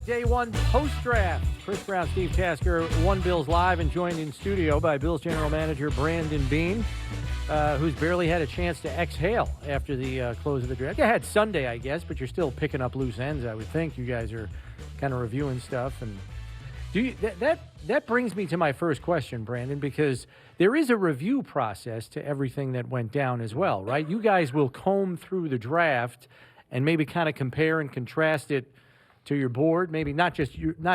Day one post-draft. Chris Brown, Steve Tasker, One Bills Live, and joined in studio by Bills General Manager Brandon Beane, who's barely had a chance to exhale after the close of the draft. You had Sunday, I guess, but you're still picking up loose ends, I would think. You guys are kind of reviewing stuff. And do you, that brings me to my first question, Brandon, because there is a review process to everything that went down as well, right? You guys will comb through the draft and maybe kind of compare and contrast it to your board, maybe not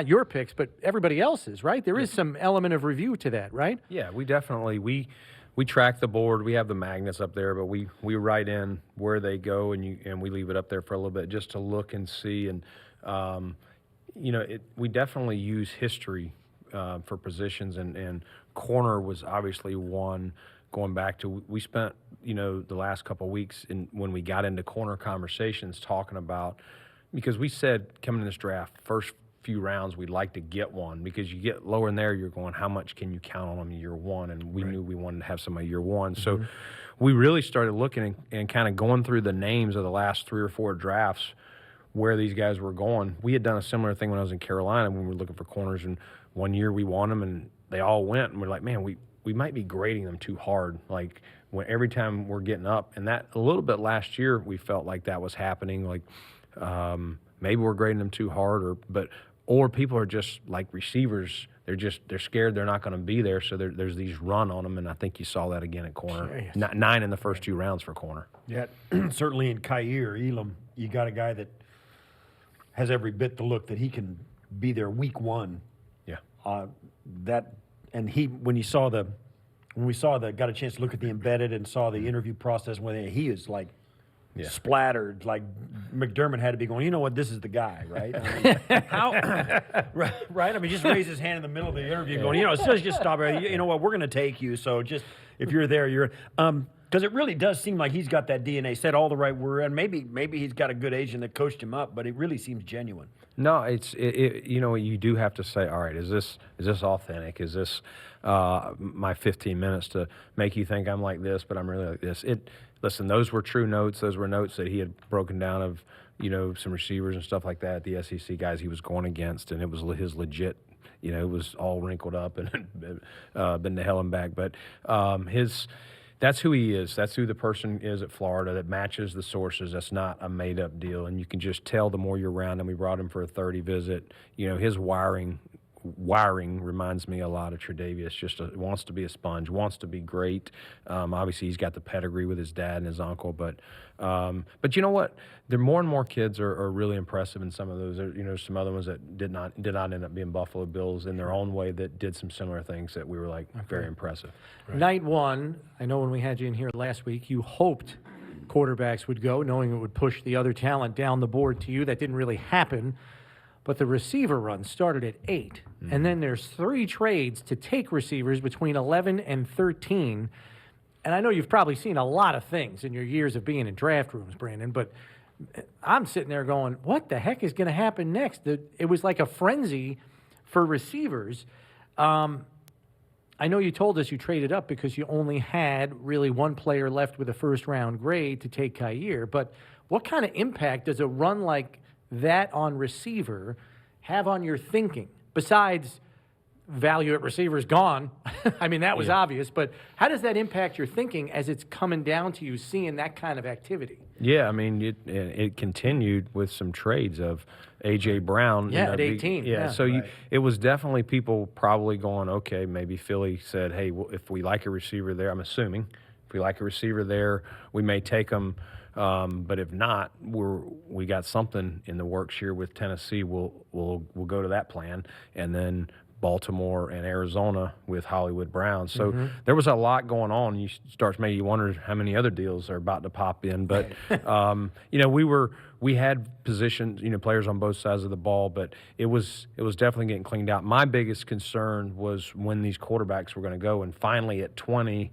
your picks, but everybody else's, right? There is some element of review to that, right? Yeah, we definitely we track the board. We have the magnets up there, but we write in where they go, and we leave it up there for a little bit just to look and see. And we definitely use history for positions, and corner was obviously one. Going back to, we spent the last couple of weeks when we got into corner conversations talking about. Because we said coming in this draft, first few rounds, we'd like to get one. Because you get lower in there, you're going, how much can you count on them in year one? And we knew we wanted to have somebody year one. So we really started looking and kind of going through the names of the last 3 or 4 drafts where these guys were going. We had done a similar thing when I was in Carolina when we were looking for corners. And one year we won them, and they all went. And we're like, man, we might be grading them too hard. Like, every time we're getting up. And that a little bit last year, we felt like that was happening. Like, maybe we're grading them too hard, or people are just like receivers. They're scared they're not going to be there, so there's these run on them, and I think you saw that again at corner. 9 in the first 2 rounds for corner. Yeah, certainly in Khalil, Elam, you got a guy that has every bit the look that he can be there week one. Yeah. When we got a chance to look at the embedded and saw the interview process, he is like. Yeah. Splattered, like McDermott had to be going, you know what, this is the guy, right? I mean, right? I mean, just raise his hand in the middle of the interview going, just stop it. You know what, we're going to take you. So just, if you're there, you're because it really does seem like he's got that DNA, said all the right word, and maybe he's got a good agent that coached him up, but it really seems genuine. No, you do have to say, all right, is this authentic? Is this my 15 minutes to make you think I'm like this, but I'm really like this? Listen, those were true notes. Those were notes that he had broken down of, some receivers and stuff like that, the SEC guys he was going against, and it was his legit, it was all wrinkled up and been to hell and back. But that's who he is. That's who the person is at Florida that matches the sources. That's not a made-up deal, and you can just tell the more you're around him. We brought him for a 30 visit. His wiring reminds me a lot of Tre'Davious. Wants to be a sponge, wants to be great. Obviously, he's got the pedigree with his dad and his uncle. But you know what? There more and more kids are really impressive in some of those. Some other ones that did not end up being Buffalo Bills in their own way that did some similar things that we were like very impressive. Right. Night one, I know when we had you in here last week, you hoped quarterbacks would go, knowing it would push the other talent down the board to you. That didn't really happen. But the receiver run started at 8, and then there's 3 trades to take receivers between 11 and 13. And I know you've probably seen a lot of things in your years of being in draft rooms, Brandon, but I'm sitting there going, what the heck is going to happen next? It was like a frenzy for receivers. I know you told us you traded up because you only had really one player left with a first-round grade to take Khalil, but what kind of impact does a run like that on receiver have on your thinking? Besides value at receivers gone, I mean, that was obvious, but how does that impact your thinking as it's coming down to you seeing that kind of activity? Yeah, I mean, it continued with some trades of A.J. Brown. Yeah, at 18. So it was definitely people probably going, okay, maybe Philly said, hey, well, if we like a receiver there, I'm assuming, if we like a receiver there, we may take them. But if not, we got something in the works here with Tennessee. We'll go to that plan, and then Baltimore and Arizona with Hollywood Brown. So there was a lot going on. You starts making you wonder how many other deals are about to pop in. But we had positions, players on both sides of the ball, but it was definitely getting cleaned out. My biggest concern was when these quarterbacks were going to go, and finally at 20.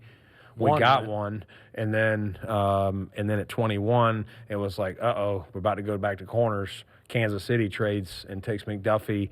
We got one, and then at 21, it was like, we're about to go back to corners. Kansas City trades and takes McDuffie.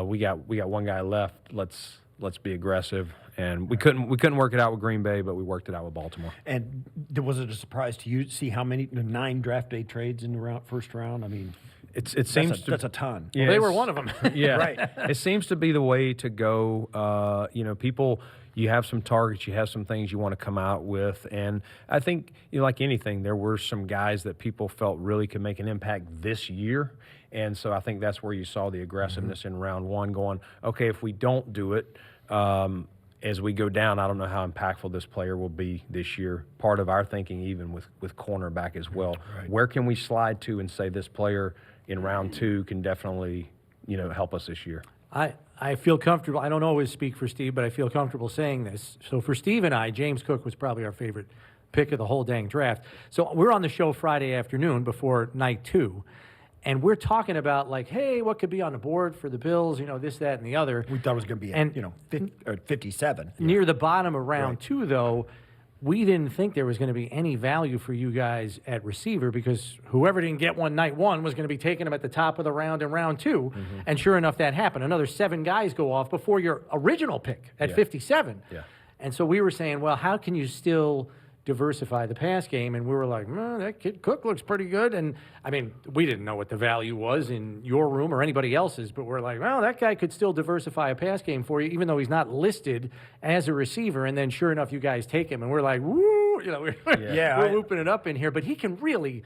We got one guy left. Let's be aggressive. And we couldn't work it out with Green Bay, but we worked it out with Baltimore. And was it a surprise to you to see how many 9 draft day trades in the first round? I mean, it seems that's a ton. Yeah, Well, they were it's- one of them. Yeah, Right. It seems to be the way to go. People, you have some targets, you have some things you want to come out with, and I think like anything, there were some guys that people felt really could make an impact this year, and so I think that's where you saw the aggressiveness in round one. Going, okay, if we don't do it. As we go down, I don't know how impactful this player will be this year. Part of our thinking, even with cornerback as well. Right. Where can we slide to and say this player in round two can definitely, help us this year? I feel comfortable. I don't always speak for Steve, but I feel comfortable saying this. So for Steve and I, James Cook was probably our favorite pick of the whole dang draft. So we're on the show Friday afternoon before night two, and we're talking about like, hey, what could be on the board for the Bills? This, that, and the other. We thought it was going to be, And- 50, or 57. Near the bottom of round Right. two, though, we didn't think there was going to be any value for you guys at receiver because whoever didn't get one night one was going to be taking them at the top of the round in round two. And sure enough, that happened. Another 7 guys go off before your original pick at 57. Yeah. And so we were saying, well, how can you still diversify the pass game? And we were like, that kid Cook looks pretty good. And I mean, we didn't know what the value was in your room or anybody else's, but we're like, well, that guy could still diversify a pass game for you, even though he's not listed as a receiver. And then sure enough, you guys take him, and we're like, woo, we're whooping it up in here. But he can really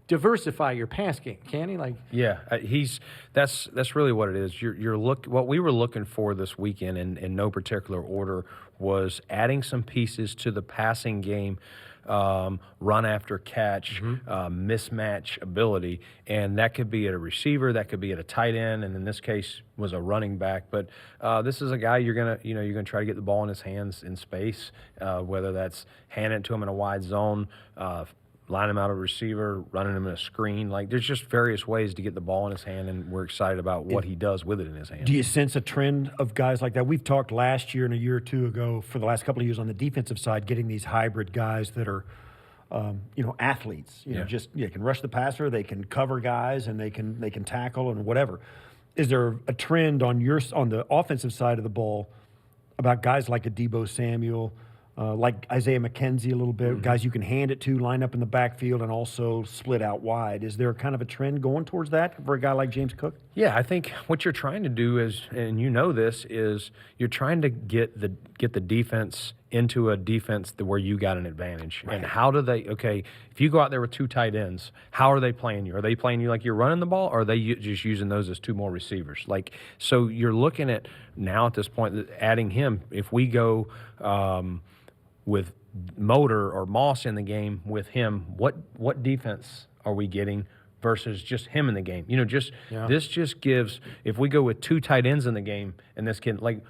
diversify your pass game, can he? Like, Yeah, that's really what it is. What we were looking for this weekend in no particular order was adding some pieces to the passing game, run after catch, mismatch ability, and that could be at a receiver, that could be at a tight end, and in this case was a running back. But this is a guy you're gonna try to get the ball in his hands in space, whether that's hand it to him in a wide zone. Line him out a receiver, running him in a screen. Like, there's just various ways to get the ball in his hand, and we're excited about what he does with it in his hand. Do you sense a trend of guys like that? We've talked last year and a year or two ago for the last couple of years on the defensive side, getting these hybrid guys that are, athletes. They can rush the passer, they can cover guys, and they can tackle and whatever. Is there a trend on the offensive side of the ball about guys like a Deebo Samuel? Like Isaiah McKenzie a little bit, guys you can hand it to, line up in the backfield, and also split out wide. Is there kind of a trend going towards that for a guy like James Cook? Yeah, I think what you're trying to do is, and this, is you're trying to get the defense into a defense where you got an advantage. Right. And how do they? Okay, if you go out there with 2 tight ends, how are they playing you? Are they playing you like you're running the ball, or are they just using those as 2 more receivers? Like, so you're looking at now at this point adding him. If we go with Motor or Moss in the game with him, what defense are we getting versus just him in the game? This just gives, if we go with 2 tight ends in the game and this kid, like,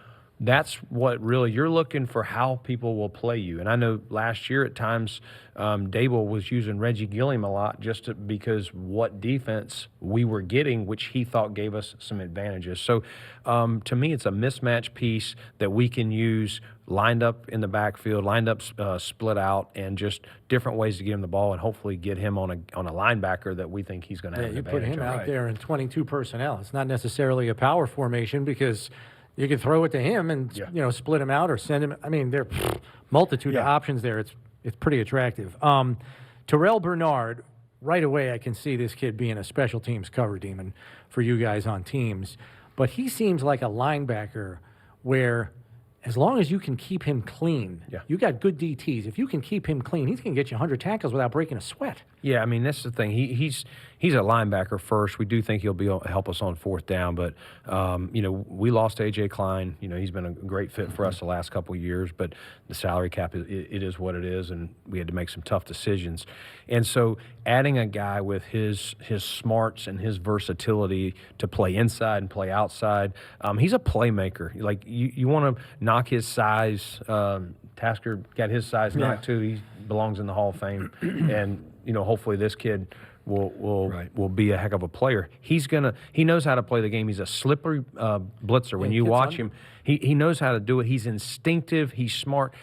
that's what really you're looking for, how people will play you. And I know last year at times Dable was using Reggie Gilliam a lot because what defense we were getting, which he thought gave us some advantages. So to me, it's a mismatch piece that we can use lined up in the backfield, lined up split out, and just different ways to get him the ball and hopefully get him on a linebacker that we think he's going to have an you advantage put him on. out there in 22 personnel. It's not necessarily a power formation because you can throw it to him and split him out or send him. I mean, there are multitude of options there. It's pretty attractive. Terrell Bernard, right away I can see this kid being a special teams cover demon for you guys on teams. But he seems like a linebacker where as long as you can keep him clean, you got good DTs. If you can keep him clean, he's going to get you 100 tackles without breaking a sweat. Yeah, I mean, that's the thing. He's a linebacker first. We do think he'll help us on 4th down, but we lost A.J. Klein. He's been a great fit for us the last couple of years, but the salary cap it is what it is, and we had to make some tough decisions. And so, adding a guy with his smarts and his versatility to play inside and play outside, he's a playmaker. Like you want to knock his size. Tasker got his size knocked too. He belongs in the Hall of Fame, and hopefully this kid will be a heck of a player. He knows how to play the game. He's a slippery blitzer. When you watch him, he knows how to do it. He's instinctive. He's smart.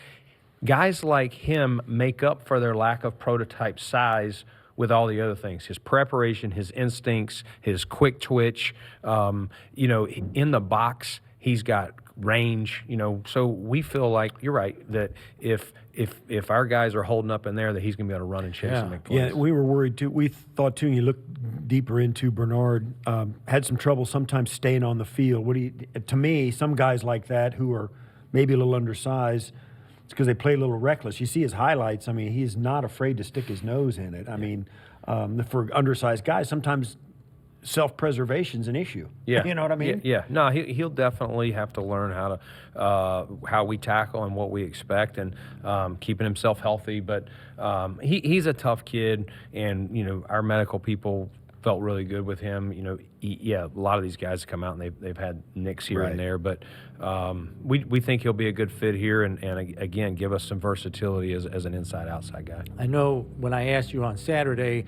Guys like him make up for their lack of prototype size with all the other things, his preparation, his instincts, his quick twitch, in the box. He's got range, so we feel like you're right that if our guys are holding up in there, that he's going to be able to run and chase and make plays. Yeah, we were worried too. We thought too. And you look deeper into Bernard, had some trouble sometimes staying on the field. To me, some guys like that who are maybe a little undersized, it's because they play a little reckless. You see his highlights. I mean, he is not afraid to stick his nose in it. I mean, for undersized guys, sometimes self-preservation's an issue. Yeah. You know what I mean? Yeah. No, he'll definitely have to learn how we tackle and what we expect, and keeping himself healthy. But he's a tough kid, and our medical people felt really good with him. A lot of these guys come out and they've had nicks here and there, but we think he'll be a good fit here, and again give us some versatility as an inside-outside guy. I know when I asked you on Saturday,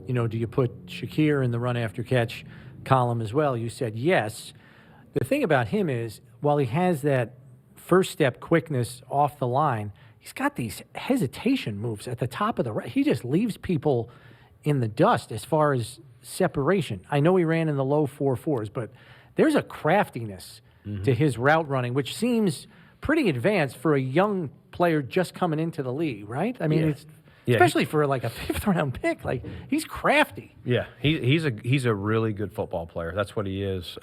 do you put Shakir in the run after catch column as well? You said yes. The thing about him is, while he has that first step quickness off the line, he's got these hesitation moves at the top of the right. He just leaves people in the dust as far as separation. I know he ran in the low 4.4s, but there's a craftiness to his route running, which seems pretty advanced for a young player just coming into the league, right? I mean, it's especially for like a 5th-round pick. Like, he's crafty. Yeah, he's a really good football player. That's what he is.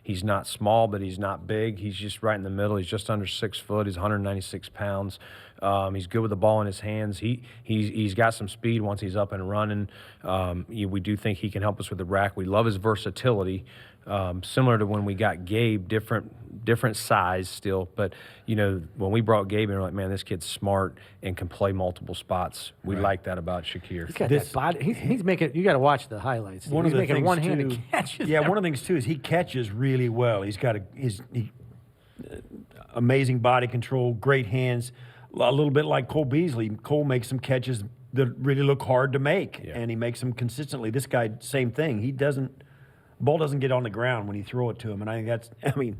He's not small, but he's not big. He's just right in the middle. He's just under 6 foot. He's 196 pounds. He's good with the ball in his hands. He's got some speed once he's up and running. We do think he can help us with the rack. We love his versatility. Similar to when we got Gabe, different size still, but when we brought Gabe in, we're like, man, this kid's smart and can play multiple spots. We like that about Shakir. He's got that body. He's making. You got to watch the highlights. One he's of the making things one-handed too, catches. Yeah, one of the things too is he catches really well. He's got amazing body control, great hands. A little bit like Cole Beasley. Cole makes some catches that really look hard to make, and he makes them consistently. This guy, same thing. Ball doesn't get on the ground when you throw it to him, and I think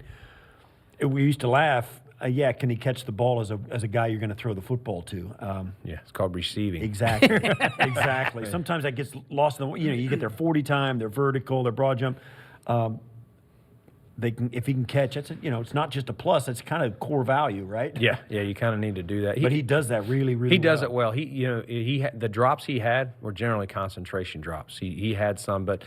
we used to laugh. Can he catch the ball as a guy you're going to throw the football to? It's called receiving. Exactly, exactly. Sometimes that gets lost in the. You get their 40 time, their vertical, their broad jump. If he can catch, it's not just a plus. It's kind of core value, right? Yeah. You kind of need to do that. But he does that really, really. He does it well. The drops he had were generally concentration drops. He had some, but.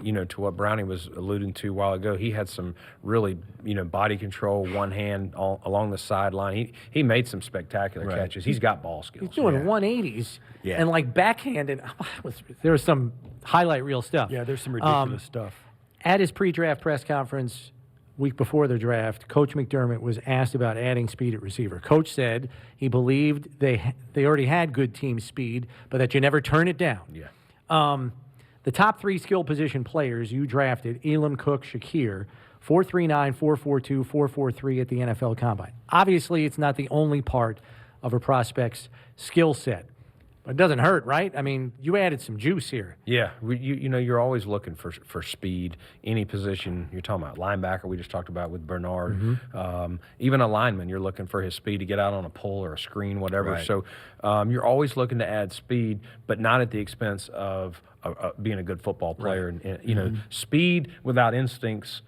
To what Brownie was alluding to a while ago, he had some really, body control, one hand along the sideline. He made some spectacular catches. He's got ball skills. He's doing 180s and like backhanded. There was some highlight reel stuff. Yeah, there's some ridiculous stuff. At his pre-draft press conference week before the draft, Coach McDermott was asked about adding speed at receiver. Coach said he believed they already had good team speed, but that you never turn it down. Yeah. The top 3 skill position players you drafted, Elam, Cook, Shakir, 4.39, 4.42, 4.43 at the NFL Combine. Obviously, it's not the only part of a prospect's skill set. But it doesn't hurt, right? I mean, you added some juice here. Yeah, you're always looking for speed. Any position you're talking about, linebacker we just talked about with Bernard, even a lineman, you're looking for his speed to get out on a pull or a screen, whatever. Right. So you're always looking to add speed, but not at the expense of being a good football player. Right. And speed without instincts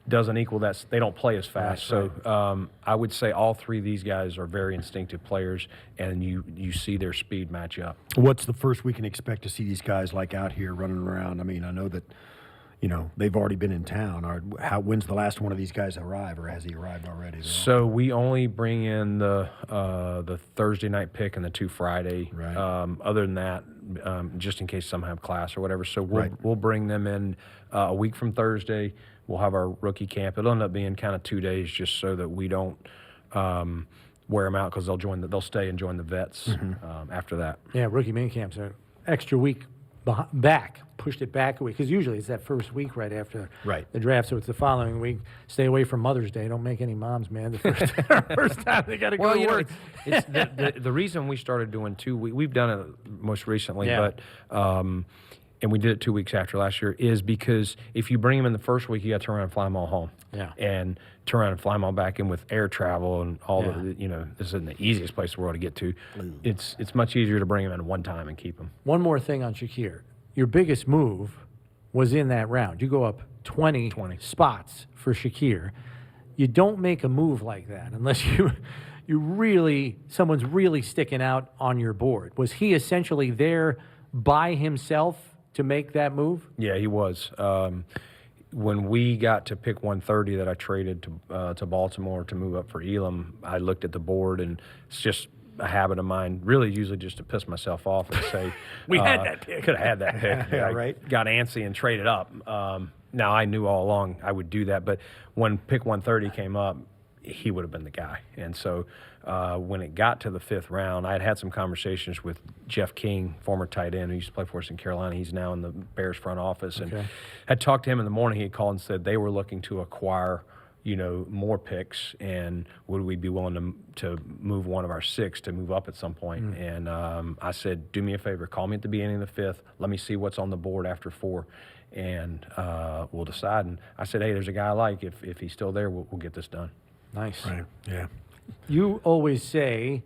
doesn't equal that. They don't play as fast. Right, so I would say all 3 of these guys are very instinctive players, and you see their speed match up. What's the first we can expect to see these guys like out here running around? I mean, I know that they've already been in town. When's the last one of these guys arrive, or has he arrived already? So we only bring in the Thursday night pick and the 2 Friday. Right. Other than that, just in case some have class or whatever. So we'll bring them in a week from Thursday. We'll have our rookie camp. It'll end up being kind of 2 days, just so that we don't wear them out, because they'll stay and join the vets after that. Yeah, rookie mini camp's an extra week back. Pushed it back a week, because usually it's that first week right after the draft, so it's the following week. Stay away from Mother's Day. Don't make any moms mad the first time they got to go to work. It's the reason we started doing 2 weeks. We've done it most recently, but and we did it 2 weeks after last year, is because if you bring them in the first week, you got to turn around and fly them all home. Yeah. And turn around and fly them all back in with air travel and all this isn't the easiest place in the world to get to. It's much easier to bring them in one time and keep them. One more thing on Shakir. Your biggest move was in that round. You go up 20 spots for Shakir. You don't make a move like that unless someone's really sticking out on your board. Was he essentially there by himself to make that move? Yeah, he was. When we got to pick 130 that I traded to Baltimore to move up for Elam, I looked at the board, and it's just a habit of mine, really usually just to piss myself off and say, we had that pick. Could have had that pick. Yeah, I right. got antsy and traded up. Now, I knew all along I would do that, but when pick 130 came up, he would have been the guy. And so when it got to the 5th round, I had some conversations with Jeff King, former tight end who used to play for us in Carolina. He's now in the Bears front office. And had talked to him in the morning. He had called and said they were looking to acquire, more picks, and would we be willing to move one of our 6 to move up at some point? And I said, do me a favor, call me at the beginning of the 5th. Let me see what's on the board after 4, and we'll decide. And I said, hey, there's a guy I like. If he's still there, we'll get this done. Nice. Right. Yeah. You always say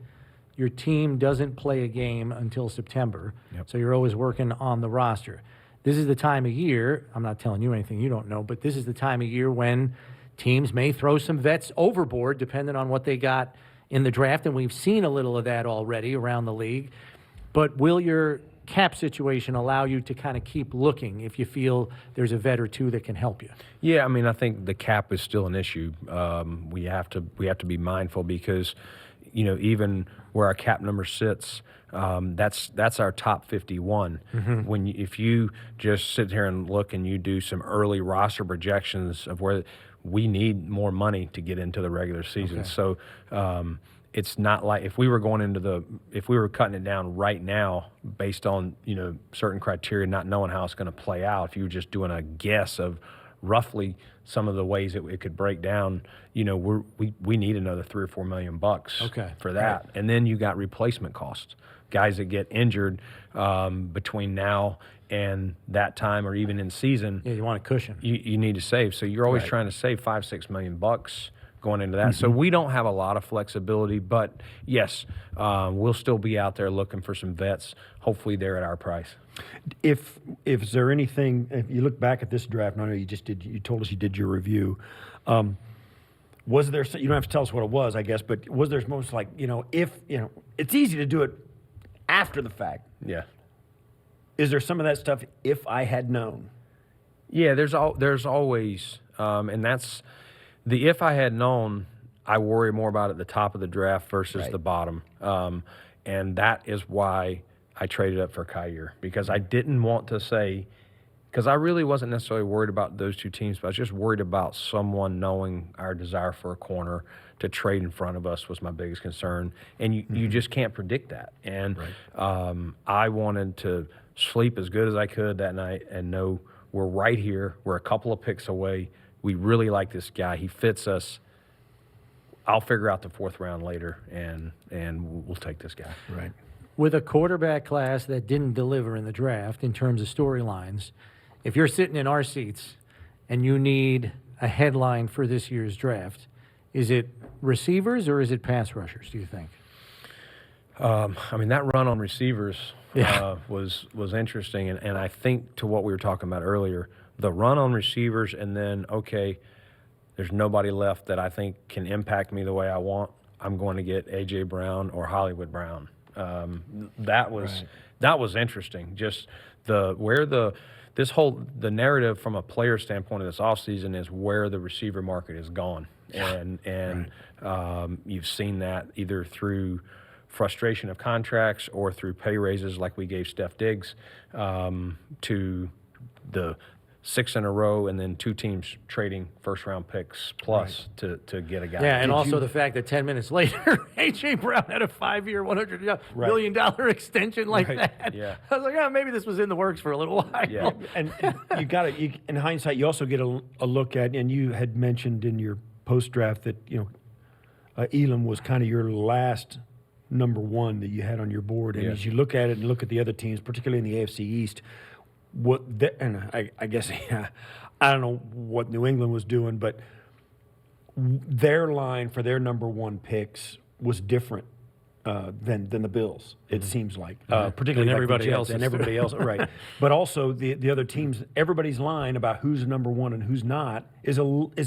your team doesn't play a game until September, so you're always working on the roster. This is the time of year, I'm not telling you anything you don't know, but this is the time of year when teams may throw some vets overboard depending on what they got in the draft, and we've seen a little of that already around the league. But will your cap situation allow you to kind of keep looking if you feel there's a vet or two that can help you? Yeah, I mean, I think the cap is still an issue. We have to be mindful because, even where our cap number sits, that's our top 51. If you just sit here and look and you do some early roster projections of where we need more money to get into the regular season, so it's not like if we were cutting it down right now based on certain criteria, not knowing how it's going to play out. If you were just doing a guess of roughly some of the ways it could break down, we need another $3 or $4 million for that, right. And then you got replacement costs, guys that get injured between now and that time, or even in season. Yeah, you want a cushion. You need to save, so you're always trying to save $5-6 million going into that. So we don't have a lot of flexibility, but yes, we'll still be out there looking for some vets. Hopefully they're at our price. If there anything, if you look back at this draft, and I know you told us you did your review. Was there, you don't have to tell us what it was, I guess, but was there most like, it's easy to do it after the fact. Yeah. Is there some of that stuff, if I had known? Yeah, there's always, and that's, the if I had known, I worry more about at the top of the draft versus the bottom. And that is why I traded up for Khalil, because I didn't want to say, because I really wasn't necessarily worried about those two teams, but I was just worried about someone knowing our desire for a corner to trade in front of us was my biggest concern. And you just can't predict that. And I wanted to sleep as good as I could that night and know we're right here. We're a couple of picks away. We really like this guy. He fits us. I'll figure out the 4th round later, and we'll take this guy. Right. With a quarterback class that didn't deliver in the draft in terms of storylines, if you're sitting in our seats and you need a headline for this year's draft, is it receivers or is it pass rushers, do you think? I mean, that run on receivers was interesting, and I think to what we were talking about earlier, the run on receivers, and then, there's nobody left that I think can impact me the way I want. I'm going to get A.J. Brown or Hollywood Brown. That was interesting. Just the narrative from a player standpoint of this offseason is where the receiver market is gone. And you've seen that either through frustration of contracts or through pay raises like we gave Steph Diggs to the 6 in a row, and then 2 teams trading first-round picks plus to get a guy. Yeah, and also the fact that 10 minutes later, A.J. Brown had a 5-year, $100 million extension like that. Yeah. I was like, maybe this was in the works for a little while. Yeah. And you got to, in hindsight, you also get a look at, and you had mentioned in your post-draft that, Elam was kind of your last number 1 that you had on your board. And as you look at it and look at the other teams, particularly in the AFC East, I guess I don't know what New England was doing, but their line for their number 1 picks was different than the Bills. It seems like, particularly And like everybody the Jets else and is. everybody else, right? But also the other teams, everybody's line about who's number one and who's not is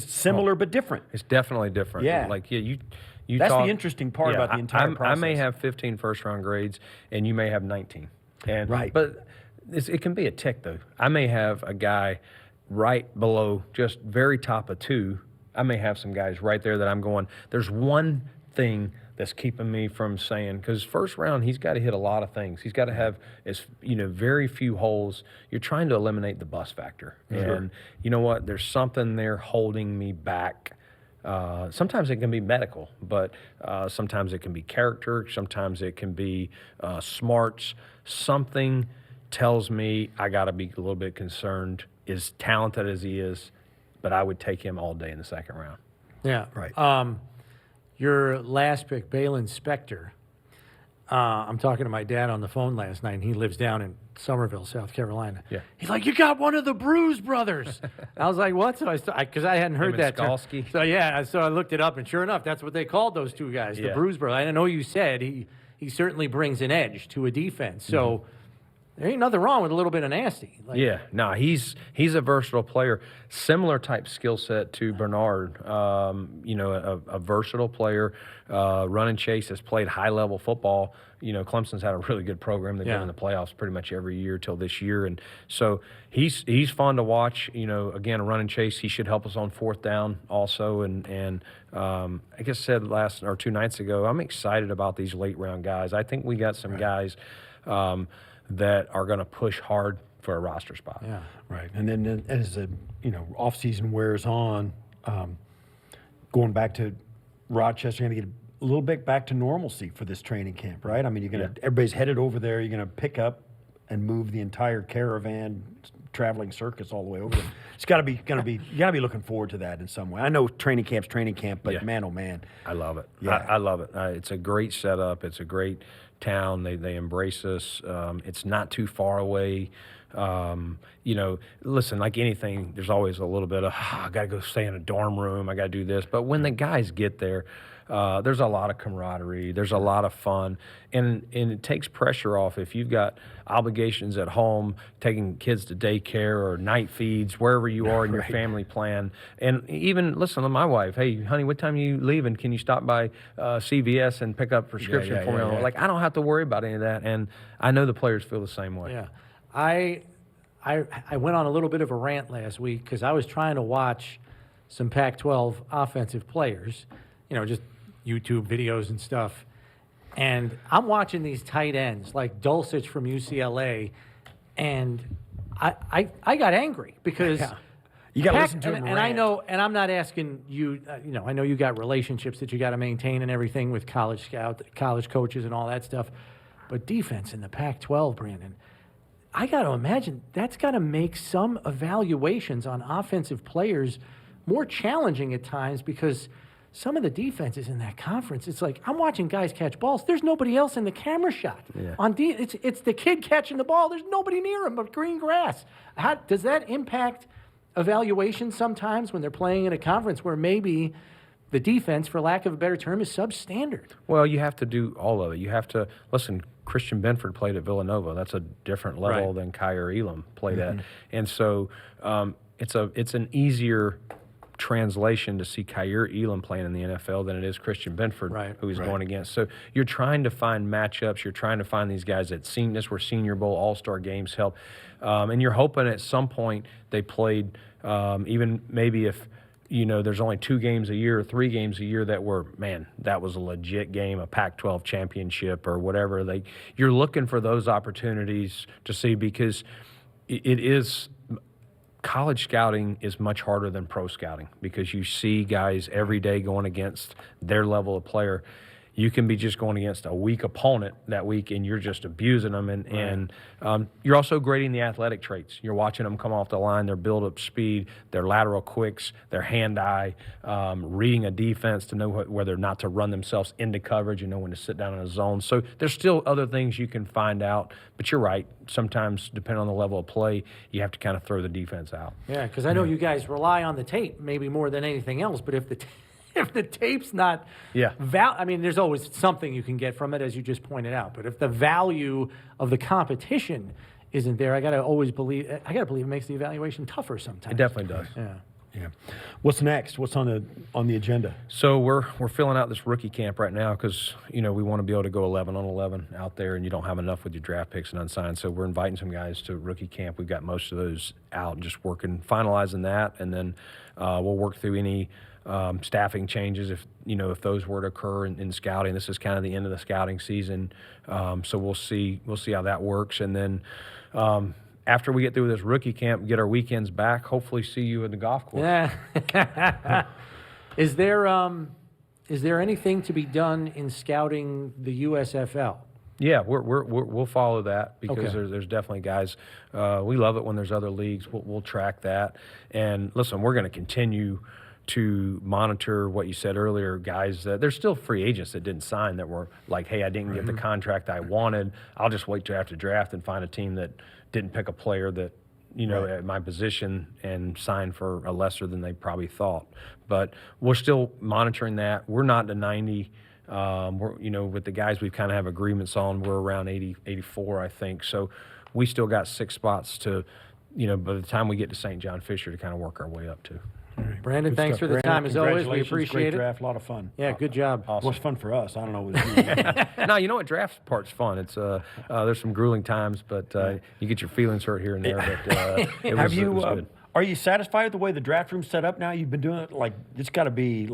similar but different. It's definitely different. Yeah. Like you That's talk, the interesting part about the entire I process. may have 15 first-round grades, and you may have 19. And Right. But it can be a tick, though. I may have a guy right below, just very top of 2. I may have some guys right there that I'm going, there's one thing that's keeping me from saying, because first round, he's got to hit a lot of things. He's got to have, very few holes. You're trying to eliminate the bust factor. Sure. And you know what? There's something there holding me back. Sometimes it can be medical, but sometimes it can be character. Sometimes it can be smarts. Something tells me I got to be a little bit concerned. As talented as he is, but I would take him all day in the second round. Yeah. Right. Your last pick, Balin Spector. I'm talking to my dad on the phone last night, and he lives down in Somerville, South Carolina. Yeah. He's like, "You got one of the Bruise brothers." I was like, "What?" So because I hadn't heard Him and that term. Skalski? So yeah, so I looked it up, and sure enough, that's what they called those two guys, the Yeah. Bruise brothers. I know you said he certainly brings an edge to a defense. So there ain't nothing wrong with a little bit of nasty. Like, Yeah, no, he's a versatile player, similar type skill set to Bernard. A versatile player, run and chase, has played high level football. Clemson's had a really good program. They've been in the playoffs pretty much every year till this year, and so he's fun to watch. Again, a run and chase. He should help us on fourth down also. And I guess I said last or 2 nights ago, I'm excited about these late round guys. I think we got some guys. That are going to push hard for a roster spot. Yeah. Right. And then as the off season wears on, going back to Rochester, you're going to get a little bit back to normalcy for this training camp, right? I mean, everybody's headed over there. You're going to pick up and move the entire caravan, traveling circus all the way over there. It's got to be you got to be looking forward to that in some way. I know training camp's training camp, but man, oh man, I love it. Yeah. I love it. It's a great setup. It's a great town. They embrace us. It's not too far away. Listen, like anything, there's always a little bit of, I got to go stay in a dorm room. I got to do this. But when the guys get there, there's a lot of camaraderie. There's a lot of fun. And it takes pressure off if you've got obligations at home, taking kids to daycare or night feeds, wherever you are in your family plan. And even listen to my wife. Hey, honey, what time are you leaving? Can you stop by CVS and pick up a prescription for me? Yeah. Like, I don't have to worry about any of that. And I know the players feel the same way. Yeah. I went on a little bit of a rant last week because I was trying to watch some Pac-12 offensive players, just YouTube videos and stuff. And I'm watching these tight ends like Dulcich from UCLA, and I got angry because you got to listen to him. and I know, and I'm not asking you. I know you got relationships that you got to maintain and everything with college scouts, college coaches, and all that stuff. But defense in the Pac-12, Brandon, I got to imagine that's got to make some evaluations on offensive players more challenging at times because some of the defenses in that conference, it's like I'm watching guys catch balls. There's nobody else in the camera shot. Yeah. It's the kid catching the ball. There's nobody near him but green grass. How does that impact evaluation sometimes when they're playing in a conference where maybe the defense, for lack of a better term, is substandard? Well, you have to do all of it. You have to listen. Christian Benford played at Villanova. That's a different level than Kyer Elam played at, and so it's an easier translation to see Kyer Elam playing in the NFL than it is Christian Benford, who he's going against. So you're trying to find matchups. You're trying to find these guys that this where Senior Bowl, All-Star games help, and you're hoping at some point they played even maybe if. There's only 2 games a year or 3 games a year that were, that was a legit game, a Pac-12 championship or whatever. You're looking for those opportunities to see because it is college scouting is much harder than pro scouting because you see guys every day going against their level of player. You can be just going against a weak opponent that week, and you're just abusing them. And you're also grading the athletic traits. You're watching them come off the line, their build-up speed, their lateral quicks, their hand-eye, reading a defense to know whether not to run themselves into coverage and know when to sit down in a zone. So there's still other things you can find out. But you're right. Sometimes, depending on the level of play, you have to kind of throw the defense out. Yeah, because I know you guys rely on the tape maybe more than anything else, but if if the tape's not Yeah. I mean, there's always something you can get from it, as you just pointed out. But if the value of the competition isn't there, I got to believe it makes the evaluation tougher sometimes. It definitely does. Yeah. Yeah. What's next? What's on the agenda? So we're filling out this rookie camp right now because we want to be able to go 11 on 11 out there, and you don't have enough with your draft picks and unsigned. So we're inviting some guys to rookie camp. We've got most of those out and just finalizing that, and then we'll work through any staffing changes if those were to occur in scouting. This is kind of the end of the scouting season, so we'll see how that works, and then. After we get through this rookie camp, get our weekends back, hopefully see you in the golf course. Yeah. Is there anything to be done in scouting the USFL? Yeah, we'll follow that because Okay. there's definitely guys. We love it when there's other leagues. We'll track that. And listen, we're going to continue to monitor what you said earlier, guys. There's still free agents that didn't sign that were like, hey, I didn't get the contract I wanted. I'll just wait till after draft and find a team that didn't pick a player that, at my position and sign for a lesser than they probably thought. But we're still monitoring that. We're not to 90. We're, with the guys we've kind of have agreements on, we're around 80, 84, I think. So we still got 6 spots to, by the time we get to St. John Fisher to kind of work our way up to. Brandon, Good thanks stuff. for the Brandon, time as always. We congratulations. appreciate Great it. draft, a lot of fun. Yeah, good job. Well, it's fun for us. I don't know. What No, you know what? Draft part's fun. It's there's some grueling times, but you get your feelings hurt here and there. But it was good. Are you satisfied with the way the draft room's set up now? You've been doing it it's got to be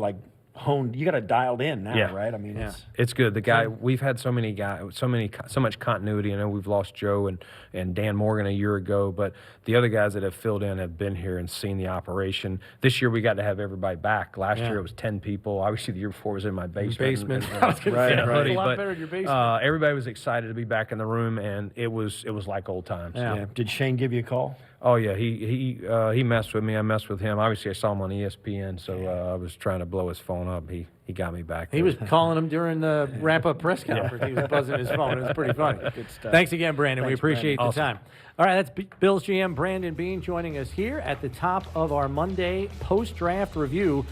honed. You got it dialed in now, Yeah. right? I mean, Yeah. It's good. The guy we've had so much continuity. I know we've lost Joe and Dan Morgan a year ago, but the other guys that have filled in have been here and seen the operation. This year we got to have everybody back. Last year it was 10 people. Obviously the year before was in my basement. I was gonna say, in a it's hoodie, a lot but, better in your basement. everybody was excited to be back in the room, and it was like old times. Yeah. Did Shane give you a call? Oh yeah, he messed with me. I messed with him. Obviously, I saw him on ESPN, so I was trying to blow his phone up. He got me back. He was calling him during the wrap-up press conference. He was buzzing his phone. It was pretty funny. Good stuff. Thanks again, Brandon. We Thanks, appreciate Brandon. the time. All right, that's Bills GM Brandon Beane joining us here at the top of our Monday post-draft review.